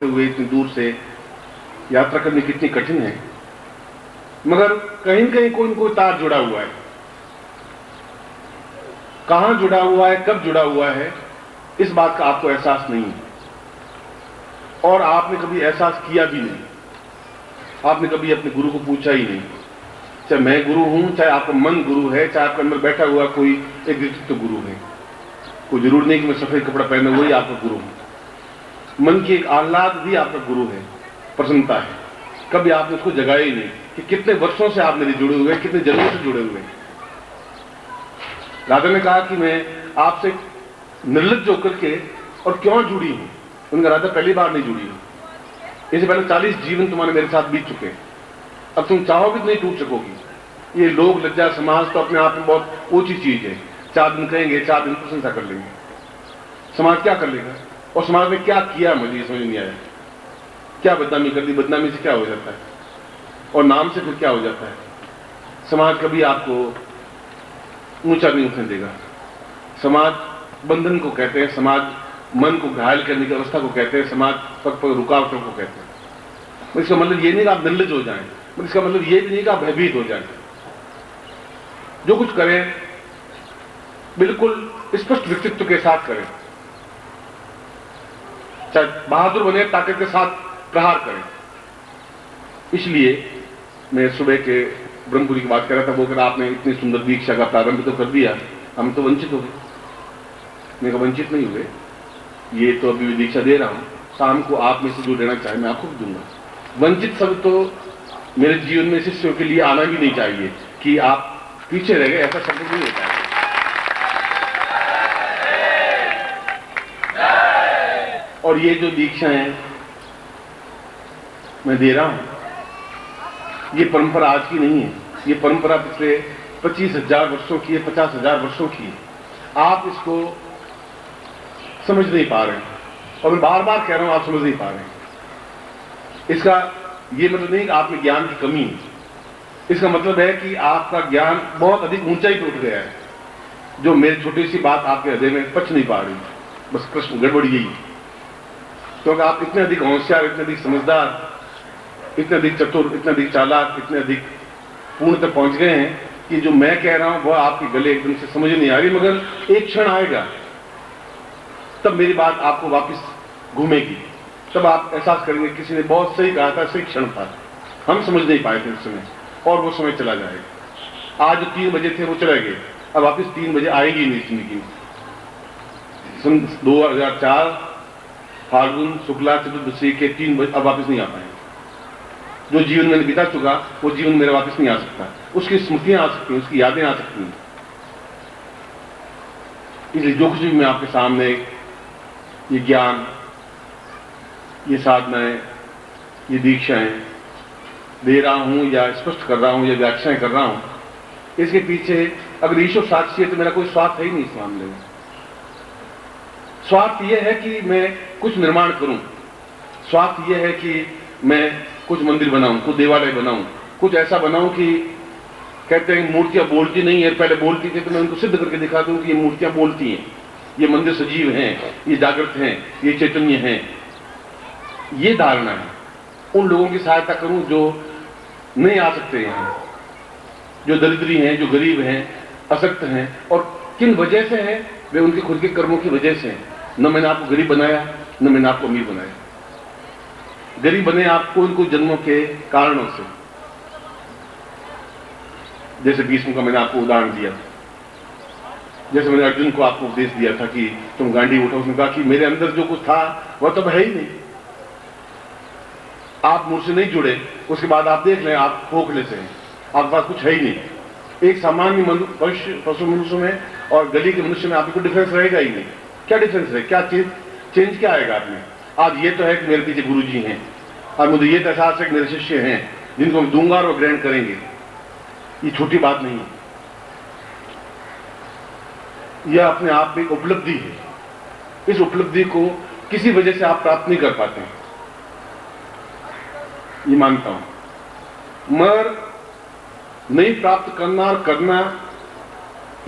हुए इतनी दूर से यात्रा करनी कितनी कठिन है, मगर कहीं न कहीं कोई न कोई तार जुड़ा हुआ है। कहां जुड़ा हुआ है, कब जुड़ा हुआ है, इस बात का आपको एहसास नहीं है और आपने कभी एहसास किया भी नहीं। आपने कभी अपने गुरु को पूछा ही नहीं, चाहे मैं गुरु हूं, चाहे आपका मन गुरु है, चाहे आपके अंदर बैठा हुआ कोई एक व्यक्तित्व गुरु है। कोई जरूर नहीं कि मैं सफेद कपड़ा पहने वही आपका गुरु हूं। मन की एक आह्लाद भी आपका गुरु है, प्रसन्नता है। कभी आपने उसको जगाया ही नहीं कि कितने वर्षों से आप मेरे जुड़े हुए, कितने जन्मों से जुड़े हुए। राधा ने कहा कि मैं आपसे निर्लज्ज होकर के और क्यों जुड़ी हूं। उनका राधा पहली बार नहीं जुड़ी हूं, इससे पहले 40 जीवन तुम्हारे मेरे साथ बीत चुके। अब तुम चाहो भी तो नहीं टूट सकोगी। ये लोग लज्जा समाज तो अपने आप में बहुत ऊंची चीज है। 4 दिन कहेंगे, 4 दिन प्रशंसा कर लेंगे। समाज क्या कर लेगा और समाज ने क्या किया, मुझे ये समझ नहीं आया। क्या बदनामी कर दी, बदनामी से क्या हो जाता है और नाम से फिर क्या हो जाता है। समाज कभी आपको ऊंचा नहीं उठने देगा। समाज बंधन को कहते हैं, समाज मन को घायल करने की अवस्था को कहते हैं, समाज पग पग रुकावटों को कहते हैं। इसका मतलब ये नहीं कि आप निर्लज्ज हो जाएं, इसका मतलब ये भी नहीं कि आप भयभीत हो जाएं। जो कुछ करें बिल्कुल स्पष्ट व्यक्तित्व के साथ करें, चाहे बहादुर बने, ताकत के साथ प्रहार करें। इसलिए मैं सुबह के ब्रह्मपुरी की बात कर रहा था। वो कह रहा आपने इतनी सुंदर दीक्षा का प्रारंभ तो कर दिया, हम तो वंचित हो गए। मैं कहा वंचित नहीं हुए, ये तो अभी दीक्षा दे रहा हूं, शाम को आप में से जो लेना चाहे मैं आपको भी दूंगा। वंचित शब्द तो मेरे जीवन में शिष्यों के लिए आना भी नहीं चाहिए कि आप पीछे रह गए, ऐसा शब्द नहीं होता है। और ये जो दीक्षाएं मैं दे रहा हूं, ये परंपरा आज की नहीं है। ये परंपरा पिछले 25,000 वर्षों की है, 50,000 वर्षों की है। आप इसको समझ नहीं पा रहे हैं और मैं बार बार कह रहा हूं आप समझ नहीं पा रहे हैं। इसका ये मतलब नहीं कि आप में ज्ञान की कमी है। इसका मतलब है कि आपका ज्ञान बहुत अधिक ऊंचाई पे उठ गया है, जो मेरी छोटी सी बात आपके हृदय में पच नहीं पा रही। बस प्रश्न गड़बड़ यही है, क्योंकि आप इतने अधिक होशियार, इतने अधिक समझदार, इतने अधिक चतुर, इतने अधिक चालाक, इतने अधिक पूर्ण तक पहुंच गए हैं कि जो मैं कह रहा हूं वह आपके गले एकदम से समझ नहीं आ रही। मगर एक क्षण आएगा तब मेरी बात आपको वापस घूमेगी, तब आप एहसास करेंगे किसी ने बहुत सही कहा था, सही क्षण था, हम समझ नहीं पाए थे उस समय, और वो समय चला जाएगा। आज 3 बजे थे वो चले गए, अब वापस 3 बजे आएगी नहीं जिंदगी में। सन 2004 फाल्गुन शुक्ला चतुर्दशी के 3 बजे अब वापस नहीं आ पाएंगे। जो जीवन मैंने बिता चुका वो जीवन मेरा वापस नहीं आ सकता। उसकी स्मृतियां आ सकती हैं, उसकी यादें आ सकती हैं। इसलिए जो कुछ भी मैं आपके सामने ये ज्ञान, ये साधनाएं, ये दीक्षाएं दे रहा हूं या स्पष्ट कर रहा हूं या व्याख्याएं कर रहा हूं, इसके पीछे अगर ईश्वर साक्षी है तो मेरा कोई स्वार्थ है ही नहीं इस मामले में। स्वार्थ यह है कि मैं कुछ निर्माण करूं, स्वार्थ यह है कि मैं कुछ मंदिर बनाऊं, कुछ देवालय बनाऊं, कुछ ऐसा बनाऊं कि कहते हैं मूर्तियां बोलती नहीं है, पहले बोलती थी तो मैं उनको सिद्ध करके दिखा दूं कि ये मूर्तियां बोलती हैं, ये मंदिर सजीव हैं, ये जागृत हैं, ये चैतन्य हैं। ये धारणा है। उन लोगों की सहायता करूं जो नहीं आ सकते हैं, जो दरिद्री हैं, जो गरीब हैं, असक्त हैं, और किन वजह से हैं, वे उनके खुद के कर्मों की वजह से हैं। न मैंने आपको गरीब बनाया, न मैंने आपको अमीर बनाया। गरीब बने आपको उनको जन्मों के कारणों से, जैसे भीष्म का मैंने आपको उदाहरण दिया, जैसे मैंने अर्जुन को आपको उपदेश दिया था कि तुम गांडी उठो। उसने कहा कि मेरे अंदर जो कुछ था वह तो है ही नहीं। आप मुझसे नहीं जुड़े, उसके बाद आप देख लें आप खोखले से हैं, आपके पास कुछ है ही नहीं। एक सामान्य पशु मनुष्य में और गली के मनुष्य में आपको डिफरेंस रहेगा ही नहीं। क्या डिफरेंस है, क्या चेंज क्या आएगा आप में? आज ये तो है कि मेरे पीछे गुरु जी हैं, और मुझे ये एहसास है कि मेरे शिष्य हैं जिनको मैं दूंगा और वो ग्रहण करेंगे। ये छोटी बात नहीं है, यह अपने आप में एक उपलब्धि है। इस उपलब्धि को किसी वजह से आप प्राप्त नहीं कर पाते हैं, ये मानता हूं। मगर नहीं प्राप्त करना और करना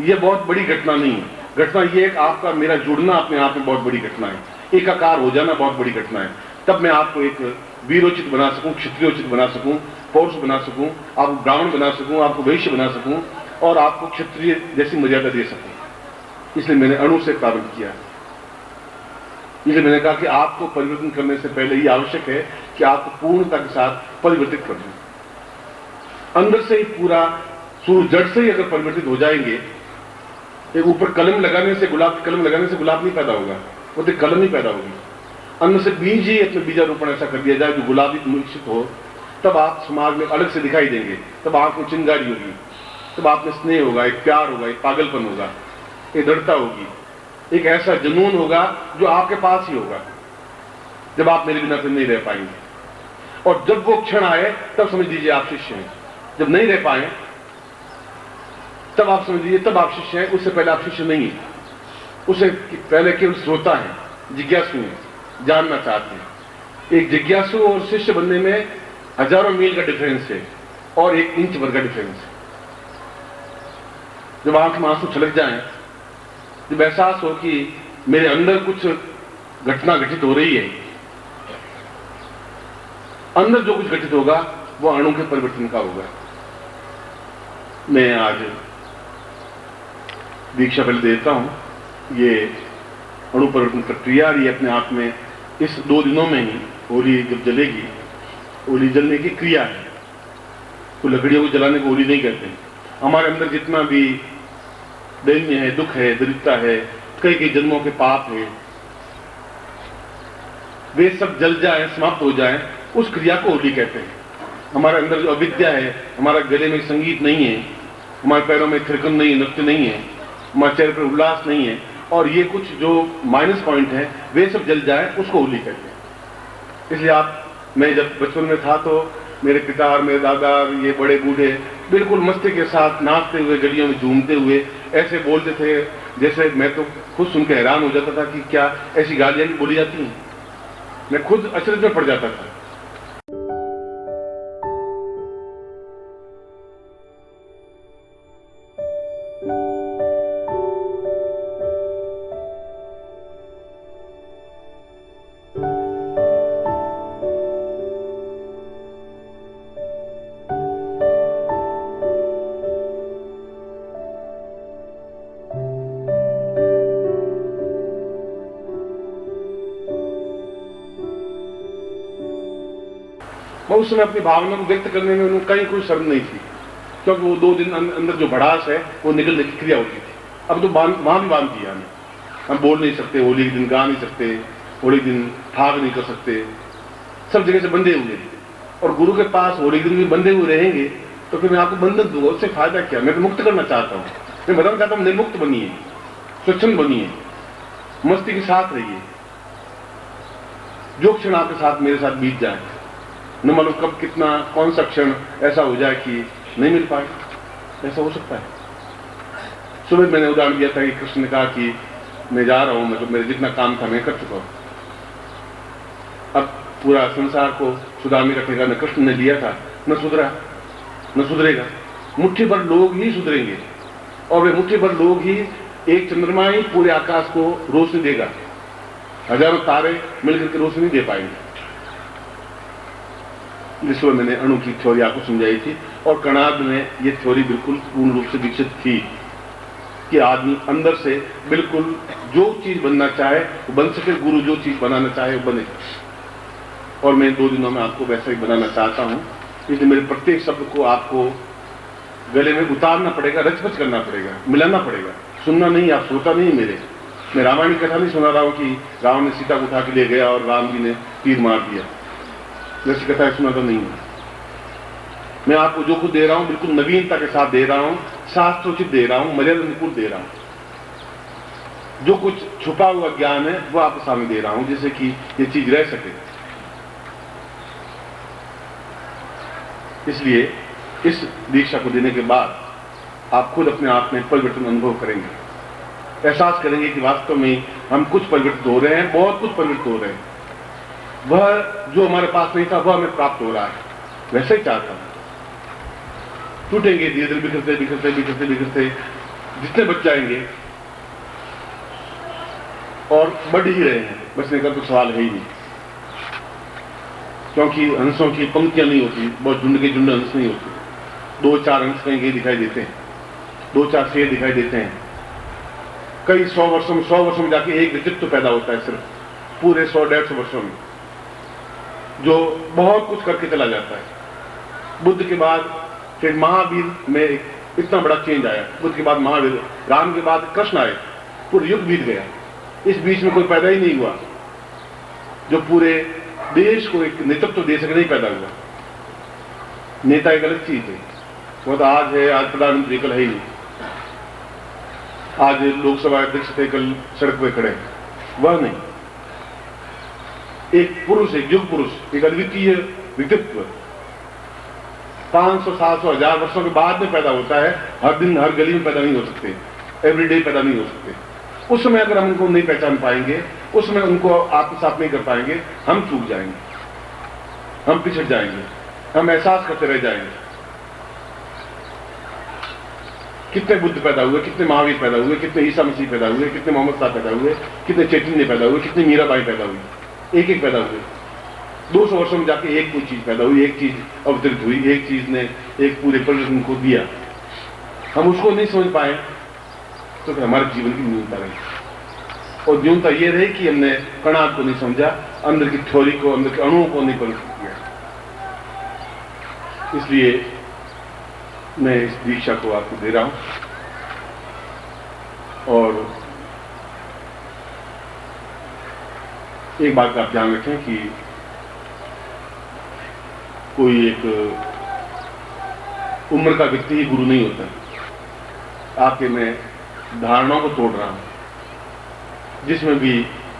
यह बहुत बड़ी घटना नहीं है। घटना यह है कि आपका मेरा जुड़ना अपने आप में बहुत बड़ी घटना है। एकाकार हो जाना बहुत बड़ी घटना है। तब मैं आपको एक वीरोचित बना सकूं, क्षत्रियोचित बना सकूं, पौरुष बना सकूं, आपको ब्राह्मण बना सकूं, आपको वैश्य बना सकूं और आपको क्षत्रिय जैसी मर्यादा दे सकूं। इसलिए मैंने अणु से प्रारंभ किया। इसलिए मैंने कहा कि आपको परिवर्तन करने से पहले ये आवश्यक है कि आपको पूर्णता के साथ परिवर्तित कर दें। अंदर से ही पूरा शुरू जड़ से ही अगर परिवर्तित हो जाएंगे, एक ऊपर कलम लगाने से गुलाब की कलम लगाने से गुलाब नहीं पैदा होगा, वो तो कलम ही पैदा होगी। अंदर से बीज ही अपने बीजारोपण ऐसा कर दिया जाए जो गुलाबी विकसित हो, तब आप समाज में अलग से दिखाई देंगे, तब आंख में चिंगारी होगी, तब आप में स्नेह होगा, एक प्यार होगा, एक पागलपन होगा, एक दृढ़ता होगी, एक ऐसा जुनून होगा जो आपके पास ही होगा जब आप मेरे बिना फिर नहीं रह पाएंगे। और जब वो क्षण आए तब समझ लीजिए आप शिष्य हैं। जब नहीं रह पाए तब आप समझ लीजिए तब आप शिष्य हैं, उससे पहले आप शिष्य नहीं है। उससे पहले केवल श्रोता है, जिज्ञासु हैं, जानना चाहते हैं। एक जिज्ञासु और शिष्य बनने में हजारों मील का डिफरेंस है और 1 इंच भर का डिफरेंस है। जब आंख में आंसू छलक जाए, जब एहसास हो कि मेरे अंदर कुछ घटना घटित हो रही है, अंदर जो कुछ घटित होगा वो अणु के परिवर्तन का होगा। मैं आज दीक्षा पहले देता हूं। ये अणु परिवर्तन प्रक्रिया ये अपने आप में इस 2 दिनों में ही, होली जब जलेगी, होली जलने की क्रिया है। तो लकड़ियों को जलाने को होली नहीं कहते हैं। हमारे अंदर जितना भी दैन्य है, दुख है, दरिद्रता है, कई कई जन्मों के पाप है, वे सब जल जाए, समाप्त हो जाए, उस क्रिया को होली कहते हैं। हमारे अंदर जो अविद्या है, हमारे गले में संगीत नहीं है, हमारे पैरों में थिरकन नहीं है, नृत्य नहीं है, हमारे चेहरे पर उल्लास नहीं है, और ये कुछ जो माइनस पॉइंट है वे सब जल जाए, उसको होली कहते हैं। इसलिए मैं जब बचपन में था तो मेरे पिता और मेरे दादा और ये बड़े बूढ़े बिल्कुल मस्ती के साथ नाचते हुए, गलियों में झूमते हुए ऐसे बोलते थे, जैसे मैं तो खुद सुन के हैरान हो जाता था कि क्या ऐसी गालियां भी बोली जाती हैं। मैं खुद अचरज में पड़ जाता था। उस समय अपनी भावना को व्यक्त करने में उन्हें कहीं कोई शर्म नहीं थी, क्योंकि वो 2 दिन अंदर जो भड़ास है वो निकलने की क्रिया होती थी। अब तो वहां भी बांध दिया हमें, हम बोल नहीं सकते, होली के दिन गा नहीं सकते, होली के दिन भाग नहीं कर सकते, सब जगह से बंधे हुए। और गुरु के पास होली के दिन भी बंधे हुए रहेंगे तो फिर मैं आपको बंधन दूंगा, उससे फायदा क्या? मैं तो मुक्त करना चाहता हूँ, मैं बताना चाहता हूँ निर्मुक्त बनिए, स्वच्छंद बनिए, मस्ती के साथ रहिए। जो क्षण आपके साथ मेरे साथ बीत जाए, न मालूम कब कितना कौन सा क्षण ऐसा हो जाए कि नहीं मिल पाए, ऐसा हो सकता है। सुबह मैंने उदाहरण दिया था कि कृष्ण ने कहा कि मैं जा रहा हूं, मतलब मेरे जितना काम था मैं कर चुका हूं, अब पूरा संसार को सुधारने का ठेका न कृष्ण ने लिया था, न सुधरा न सुधरेगा। मुट्ठी भर लोग ही सुधरेंगे, और वे मुट्ठी भर लोग ही, एक चंद्रमा ही पूरे आकाश को रोशनी देगा, हजारों तारे मिलकर के रोशनी दे पाएंगे। जिस वक्त मैंने अणु की थ्योरी आपको समझाई थी, और कणाद में ये थ्योरी बिल्कुल पूर्ण रूप से विकसित थी कि आदमी अंदर से बिल्कुल जो चीज बनना चाहे वो बन सके, गुरु जो चीज बनाना चाहे वो बने। और मैं 2 दिनों में आपको वैसा ही बनाना चाहता हूं, इसलिए मेरे प्रत्येक शब्द को आपको गले में उतारना पड़ेगा, रचपच करना पड़ेगा, मिलाना पड़ेगा। सुनना नहीं, आप श्रोता नहीं मेरे। मैं रामायण की कथा नहीं सुना रहा हूं कि रावण ने सीता को उठा के ले गया और राम जी ने तीर मार दिया, जैसी कथा सुना तो नहीं है। मैं आपको जो कुछ दे रहा हूं बिल्कुल नवीनता के साथ दे रहा हूं, शास्त्रोचित दे रहा हूं, मर्यादा अनुकूल दे रहा हूं। जो कुछ छुपा हुआ ज्ञान है वो आपके सामने दे रहा हूं, जिससे कि ये चीज रह सके। इसलिए इस दीक्षा को देने के बाद आप खुद अपने आप में परिवर्तन अनुभव करेंगे, एहसास करेंगे कि वास्तव में हम कुछ परिवर्तित हो रहे हैं, बहुत कुछ परिवर्तित हो रहे हैं। वह जो हमारे पास नहीं था वह हमें प्राप्त हो रहा है, वैसे ही चाहता हूं। टूटेंगे धीरे धीरे, बिखरते बिखरते बिखरते बिखरते जितने बच जाएंगे, और बढ़ ही रहे हैं, बचने का तो सवाल है ही नहीं। क्योंकि हंसों की पंक्तियां नहीं होती, बहुत झुंड के झुंड हंस नहीं होते। 2-4 हंस कहीं कहीं दिखाई देते हैं, 2-4 शेर दिखाई देते हैं। कई 100 वर्षों में जाके एक व्यक्तित्व पैदा होता है, सिर्फ पूरे 100-150 वर्षों में, जो बहुत कुछ करके चला जाता है। बुद्ध के बाद फिर महावीर में इतना बड़ा चेंज आया। बुद्ध के बाद महावीर, राम के बाद कृष्ण आए, पूरे युग बीत गया। इस बीच में कोई पैदा ही नहीं हुआ जो पूरे देश को एक नेतृत्व दे सके, नहीं पैदा हुआ। नेता एक अलग चीज है, वो तो आज है, आज प्रधानमंत्री, कल है ही नहीं। आज लोकसभा अध्यक्ष थे, कल सड़क पे खड़े, वह नहीं। एक पुरुष, एक युग पुरुष, एक अद्वितीय व्यक्तित्व 500, 700, 1000 वर्षों के बाद में पैदा होता है। हर दिन हर गली में पैदा नहीं हो सकते, एवरीडे पैदा नहीं हो सकते। उस समय अगर हम उनको नहीं पहचान पाएंगे, उस समय उनको आत्मसात नहीं कर पाएंगे, हम चूक जाएंगे, हम पिछड़ जाएंगे, हम एहसास करते रह जाएंगे। कितने बुद्ध पैदा हुए, कितने महावीर पैदा हुए, कितने ईसा मसीह पैदा हुए, कितने मोहम्मद साहब पैदा हुए, कितने चैतन्य पैदा हुए, कितनी मीराबाई पैदा हुई, एक एक पैदा हुए। 200 वर्षों में जाके एक कोई चीज पैदा हुई, एक चीज अवतरित हुई, एक चीज ने एक पूरे प्रकृति को दिया। हम उसको नहीं समझ पाए तो फिर हमारे जीवन की न्यूनता रही, और न्यूनता ये रही कि हमने कणाद को नहीं समझा, अंदर की थ्योरी को, अंदर के अणुओं को नहीं परिचित किया। इसलिए मैं इस दीक्षा को आपको दे रहा हूं, और एक बात का आप ध्यान रखें कि कोई एक उम्र का व्यक्ति ही गुरु नहीं होता। आपके मैं धारणाओं को तोड़ रहा हूं, जिसमें भी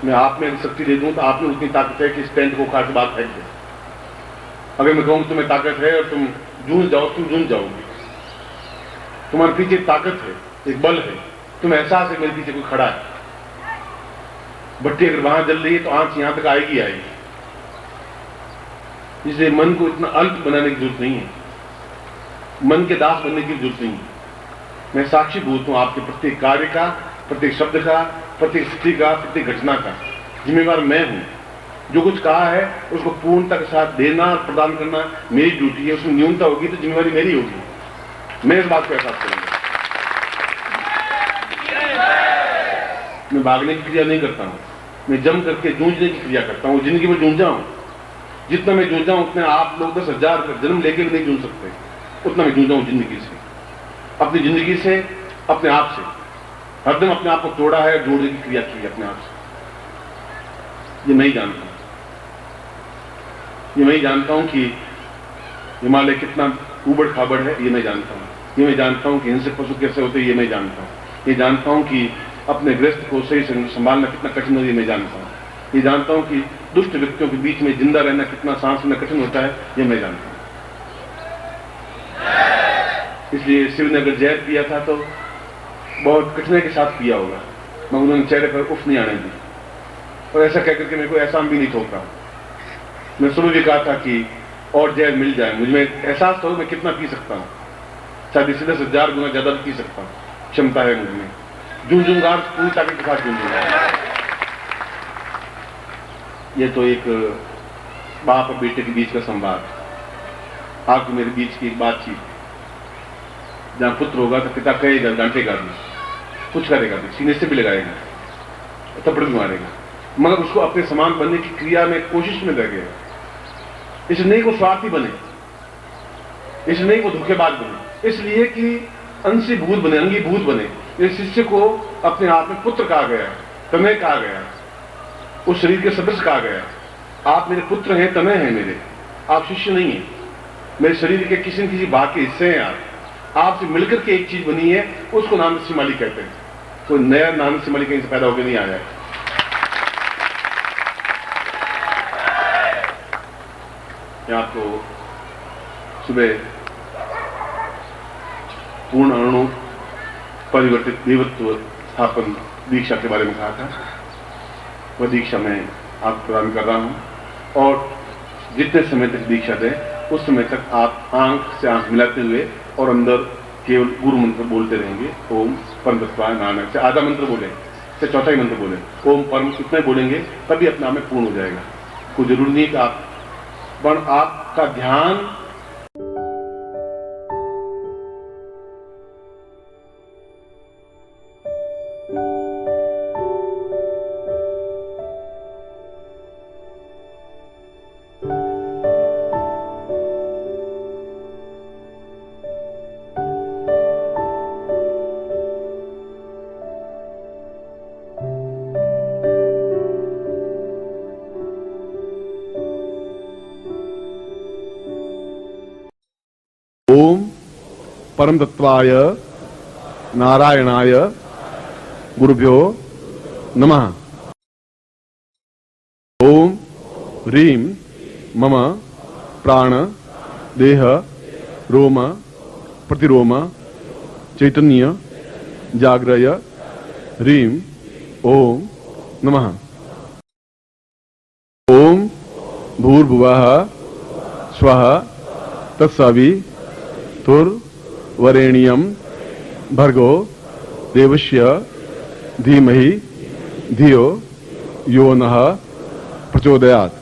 मैं आप में शक्ति दे दूं तो आप में उतनी ताकत है कि स्टैंड को उखाड़ के बात फेंक दे। अगर मैं कहूं तुम्हें ताकत है और तुम जूझ जाओ, तुम जूझ जाओगे। तुम्हारे पीछे ताकत है, एक बल है, तुम्हें एहसास है मेरे पीछे कोई खड़ा है। भट्टी अगर वहां जल रही है तो आंच यहां तक आएगी आएगी। इसलिए मन को इतना अल्प बनाने की जरूरत नहीं है, मन के दास बनने की जरूरत नहीं है। मैं साक्षीभूत हूं आपके प्रत्येक कार्य का, प्रत्येक शब्द का, प्रत्येक स्थिति का, प्रत्येक घटना का। जिम्मेवार मैं हूं। जो कुछ कहा है उसको पूर्णता के साथ देना और प्रदान करना मेरी ड्यूटी है। उसमें न्यूनता होगी तो जिम्मेवारी मेरी होगी। मैं इस बात को एहसास करूंगा। मैं भागने की क्रिया नहीं करता हूं, मैं जम करके जूझने की क्रिया करता हूं। जिंदगी में जूझा हूं, जितना मैं जूझा हूं उतने आप लोग 10,000 जन्म लेके भी नहीं जूझ सकते, उतना मैं जूझा हूं जिंदगी से, अपनी जिंदगी से, अपने आप से। हरदम अपने आप को तोड़ा है, जोड़ने की क्रिया की है अपने आप से। ये मैं ही जानता हूं, ये मैं ही जानता हूं कि हिमालय कितना उबड़ खाबड़ है, ये मैं जानता हूं। ये मैं जानता हूं कि हिंसक पशु कैसे होते हैं, ये मैं जानता हूं। ये जानता हूं कि अपने गृहस्थ को सही संभालना कितना कठिन है, ये मैं जानता हूं। ये जानता हूं कि दुष्ट व्यक्तियों के बीच में जिंदा रहना कितना सांस लेना कठिन होता है, ये मैं जानता हूं। इसलिए शिव ने अगर जहर पिया था तो बहुत कठिनाई के साथ पिया होगा, मगर उन्होंने चेहरे पर उफ नहीं आने दी, और ऐसा कहकर के मेरे को एहसान भी नहीं थोपा। मैं सुबह भी कहा था कि और जहर मिल जाए, मुझे में एहसास हो मैं कितना पी सकता हूँ, शायद इससे 10,000 गुना ज्यादा पी सकता हूँ, क्षमता है मुझ में। जूझूंगा, पूरी ताकत के साथ जूझूंगा। ये तो एक बाप और बेटे के बीच का संवाद, आपको मेरे बीच की एक बातचीत। जहां पुत्र होगा तो पिता कहेगा, डांटेगा भी, कुछ करेगा भी, सीने से भी लगाएगा, थप्पड़ भी मारेगा, मगर उसको अपने समान बनने की क्रिया में, कोशिश में लगेगा। इसलिए नहीं वो स्वार्थी बने, इसलिए नहीं वो धोखेबाज बने, इसलिए कि अंशीभूत बने, अंगीभूत बने। इस शिष्य को अपने आप में पुत्र कहा गया, तनय कहा गया, उस शरीर के सदस्य कहा गया। आप मेरे पुत्र हैं, तनय हैं मेरे, आप शिष्य नहीं हैं। मेरे शरीर के किसी न किसी भाग के हिस्से हैं आप। आपसे मिलकर के एक चीज बनी है, उसको नाम सिमाली कहते हैं। कोई नया नाम सिमाली कहीं से पैदा होकर नहीं आया है। मैं आपको सुबह पूर्ण अणु परिवर्तित देवत्व स्थापन दीक्षा के बारे में कहा था। वह दीक्षा मैं आपको प्रदान कर रहा हूं, और जितने समय तक दीक्षा दें उस समय तक आप आंख से आंख मिलाते हुए और अंदर केवल गुरु मंत्र बोलते रहेंगे। ओम परम तत्वाय नानक से आधा मंत्र बोले, से चौथा ही मंत्र बोले, ओम परम, इतना ही बोलेंगे, तभी अपने आप में पूर्ण हो जाएगा। कोई जरूरी नहीं कि आप पण आपका ध्यान ओम परम तत्वाय नारायणाय गुरुभ्यो नमः। ओम ह्रीं मम प्राण देह रोम प्रतिरोम चैतन्य जाग्रय ह्रीं ओम नमः। ओम भूर्भुवः स्वः तत्सवितुर्वरेण्यं भर्गो देवस्य धीमहि धियो यो नः प्रचोदयात्।